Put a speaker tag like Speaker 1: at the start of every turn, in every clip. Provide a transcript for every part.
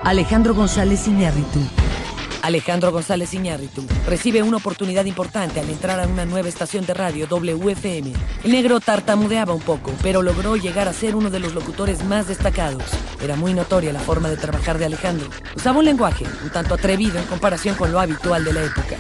Speaker 1: Alejandro González Iñárritu. Alejandro González Iñárritu recibe una oportunidad importante al entrar a una nueva estación de radio, WFM. El negro tartamudeaba un poco, pero logró llegar a ser uno de los locutores más destacados. Era muy notoria la forma de trabajar de Alejandro. Usaba un lenguaje un tanto atrevido en comparación con lo habitual de la época.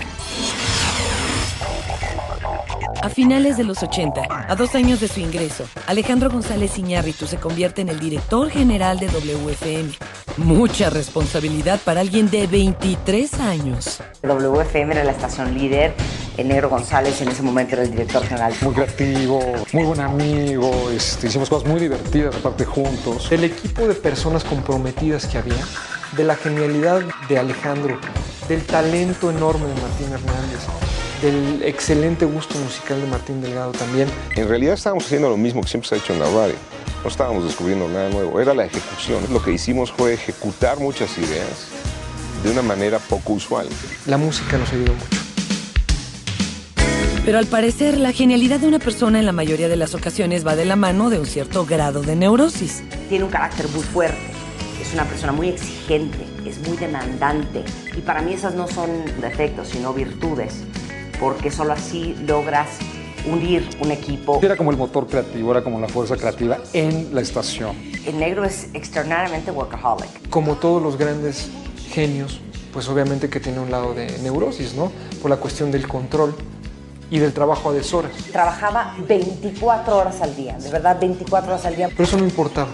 Speaker 1: A finales de los 80, a 2 años de su ingreso, Alejandro González Iñárritu se convierte en el director general de WFM. Mucha responsabilidad para alguien de 23 años.
Speaker 2: WFM era la estación líder. El negro González en ese momento era el director general.
Speaker 3: Muy creativo, muy buen amigo, hicimos cosas muy divertidas, aparte juntos.
Speaker 4: El equipo de personas comprometidas que había, de la genialidad de Alejandro, del talento enorme de Martín Hernández, del excelente gusto musical de Martín Delgado también.
Speaker 5: En realidad estábamos haciendo lo mismo que siempre se ha hecho en la radio. No estábamos descubriendo nada nuevo, era la ejecución. Lo que hicimos fue ejecutar muchas ideas de una manera poco usual.
Speaker 4: La música nos ayudó mucho.
Speaker 1: Pero al parecer, la genialidad de una persona en la mayoría de las ocasiones va de la mano de un cierto grado de neurosis.
Speaker 2: Tiene un carácter muy fuerte, es una persona muy exigente, es muy demandante. Y para mí esas no son defectos, sino virtudes, porque solo así logras unir un equipo.
Speaker 3: Era como el motor creativo, era como la fuerza creativa en la estación.
Speaker 2: El negro es externamente workaholic.
Speaker 4: Como todos los grandes genios, pues obviamente que tiene un lado de neurosis, ¿no? Por la cuestión del control y del trabajo a deshoras.
Speaker 2: Trabajaba 24 horas al día, de verdad 24 horas al día.
Speaker 4: Pero eso no importaba,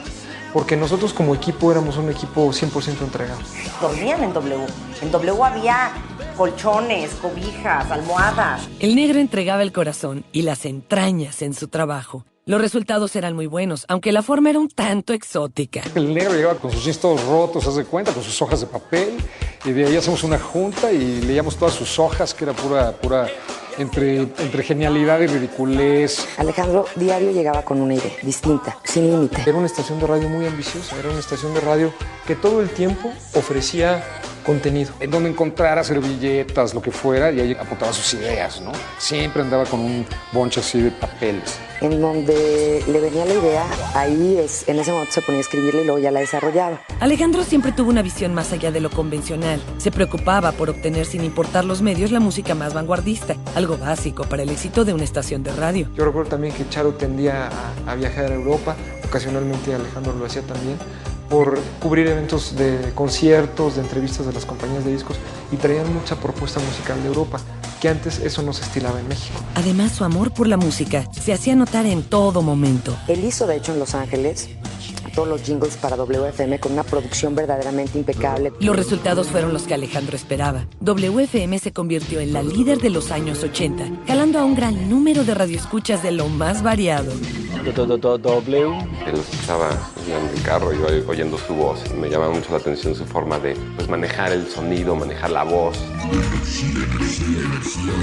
Speaker 4: porque nosotros como equipo éramos un equipo 100% entregado.
Speaker 2: Dormían en W. En W había colchones, cobijas, almohadas.
Speaker 1: El negro entregaba el corazón y las entrañas en su trabajo. Los resultados eran muy buenos, aunque la forma era un tanto exótica.
Speaker 3: El negro llegaba con sus jeans todos rotos, haz de cuenta, con sus hojas de papel, y de ahí hacemos una junta y leíamos todas sus hojas, que era pura entre genialidad y ridiculez.
Speaker 6: Alejandro diario llegaba con una idea distinta, sin límite.
Speaker 4: Era una estación de radio muy ambiciosa, era una estación de radio que todo el tiempo ofrecía contenido.
Speaker 3: En donde encontrara servilletas, lo que fuera, y ahí apuntaba sus ideas, ¿no? Siempre andaba con un bonche así de papeles.
Speaker 6: En donde le venía la idea, ahí en ese momento se ponía a escribirla y luego ya la desarrollaba.
Speaker 1: Alejandro siempre tuvo una visión más allá de lo convencional. Se preocupaba por obtener, sin importar los medios, la música más vanguardista, algo básico para el éxito de una estación de radio.
Speaker 4: Yo recuerdo también que Charo tendía a viajar a Europa, ocasionalmente Alejandro lo hacía también, por cubrir eventos de conciertos, de entrevistas de las compañías de discos, y traían mucha propuesta musical de Europa, que antes eso no se estilaba en México.
Speaker 1: Además, su amor por la música se hacía notar en todo momento.
Speaker 6: Él hizo, de hecho, en Los Ángeles todos los jingles para WFM con una producción verdaderamente impecable.
Speaker 1: Los resultados fueron los que Alejandro esperaba. WFM se convirtió en la líder de los años 80, jalando a un gran número de radioescuchas de lo más variado.
Speaker 5: Él estaba en el carro y oyendo su voz. Y me llamaba mucho la atención su forma de manejar el sonido, manejar la voz.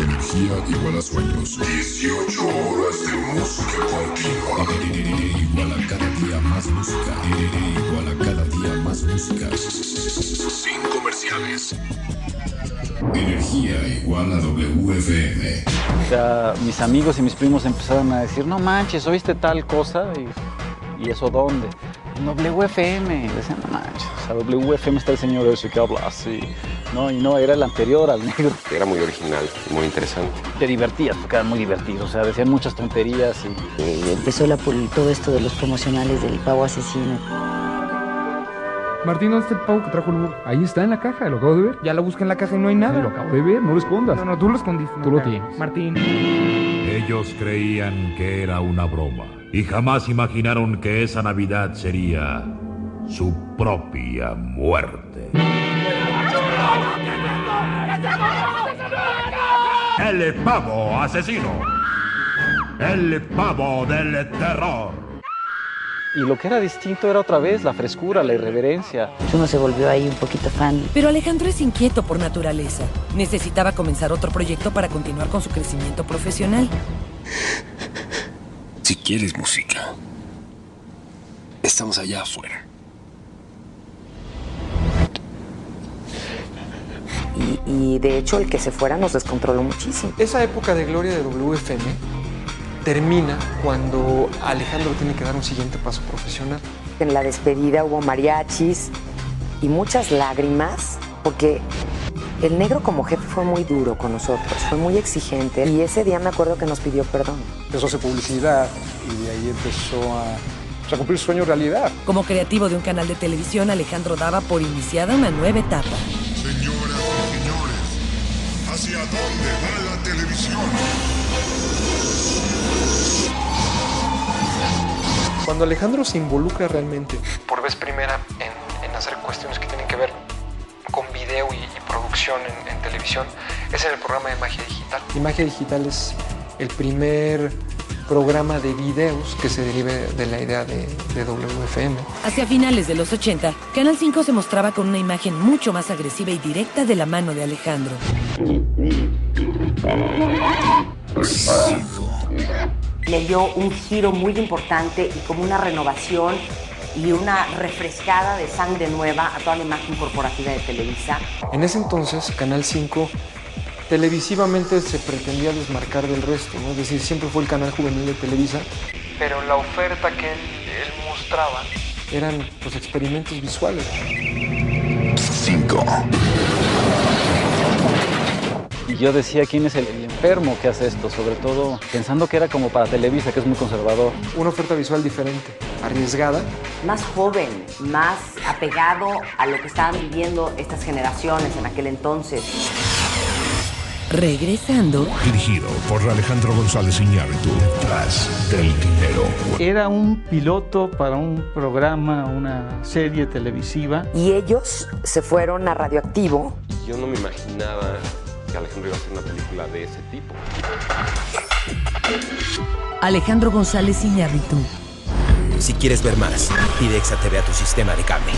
Speaker 7: Energía igual a sueños. 18 horas de música continua. Igual a cada día más música. Igual a cada día más música. Sin comerciales. Energía igual a WFM.
Speaker 8: O sea, mis amigos y mis primos empezaron a decir, no manches, ¿oíste tal cosa? ¿Y eso dónde? En WFM. Decían, no manches, o sea, WFM está el señor ese que habla así. No, y no, era el anterior al negro.
Speaker 5: Era muy original, muy interesante.
Speaker 8: Te divertías, porque eran muy divertidos, o sea, decían muchas tonterías.
Speaker 6: Empezó todo esto de los promocionales del pavo asesino.
Speaker 9: Martín, ¿dónde está el pavo que trajo el burro? Ahí está en la caja, lo acabo de ver. Ya lo busqué en la caja y no hay nada.
Speaker 10: Sí, lo acabo de ver, no lo escondas.
Speaker 9: No, tú lo escondiste.
Speaker 10: Tú lo tienes.
Speaker 9: Martín.
Speaker 7: Ellos creían que era una broma y jamás imaginaron que esa Navidad sería su propia muerte. El pavo asesino. El pavo del terror.
Speaker 8: Y lo que era distinto era otra vez la frescura, la irreverencia.
Speaker 6: Uno se volvió ahí un poquito fan.
Speaker 1: Pero Alejandro es inquieto por naturaleza. Necesitaba comenzar otro proyecto para continuar con su crecimiento profesional.
Speaker 7: Si quieres música, estamos allá afuera.
Speaker 6: Y de hecho el que se fuera nos descontroló muchísimo.
Speaker 4: Esa época de gloria de WFM termina cuando Alejandro tiene que dar un siguiente paso profesional.
Speaker 6: En la despedida hubo mariachis. y muchas lágrimas, porque el negro como jefe fue muy duro con nosotros, fue muy exigente y ese día me acuerdo que nos pidió perdón.
Speaker 3: Empezó a hacer publicidad y de ahí empezó a cumplir su sueño realidad.
Speaker 1: Como creativo de un canal de televisión, Alejandro daba por iniciada una nueva etapa.
Speaker 7: Señoras y señores, ¿hacia dónde va la televisión?
Speaker 4: Cuando Alejandro se involucra realmente por vez primera en hacer cuestiones que tienen que ver con video y producción en televisión, es en el programa de Magia Digital. Y Magia Digital es el primer programa de videos que se derive de la idea de WFM.
Speaker 1: Hacia finales de los 80, Canal 5 se mostraba con una imagen mucho más agresiva y directa de la mano de Alejandro.
Speaker 2: Le dio un giro muy importante y como una renovación y una refrescada de sangre nueva a toda la imagen corporativa de Televisa.
Speaker 4: En ese entonces, Canal 5 televisivamente se pretendía desmarcar del resto, ¿no? Es decir, siempre fue el canal juvenil de Televisa, pero la oferta que él mostraba eran pues experimentos visuales.
Speaker 7: 5.
Speaker 8: Y yo decía, ¿quién es el enfermo que hace esto? Sobre todo pensando que era como para Televisa, que es muy conservador.
Speaker 4: Una oferta visual diferente, arriesgada.
Speaker 2: Más joven, más apegado a lo que estaban viviendo estas generaciones en aquel entonces.
Speaker 1: Regresando.
Speaker 7: Dirigido por Alejandro González Iñárritu. Detrás del dinero.
Speaker 10: Era un piloto para un programa, una serie televisiva.
Speaker 6: Y ellos se fueron a Radioactivo.
Speaker 5: Yo no me imaginaba que Alejandro iba a hacer una película de ese tipo.
Speaker 1: Alejandro González Iñárritu.
Speaker 11: Si quieres ver más, pide Exa TV a tu sistema de cable.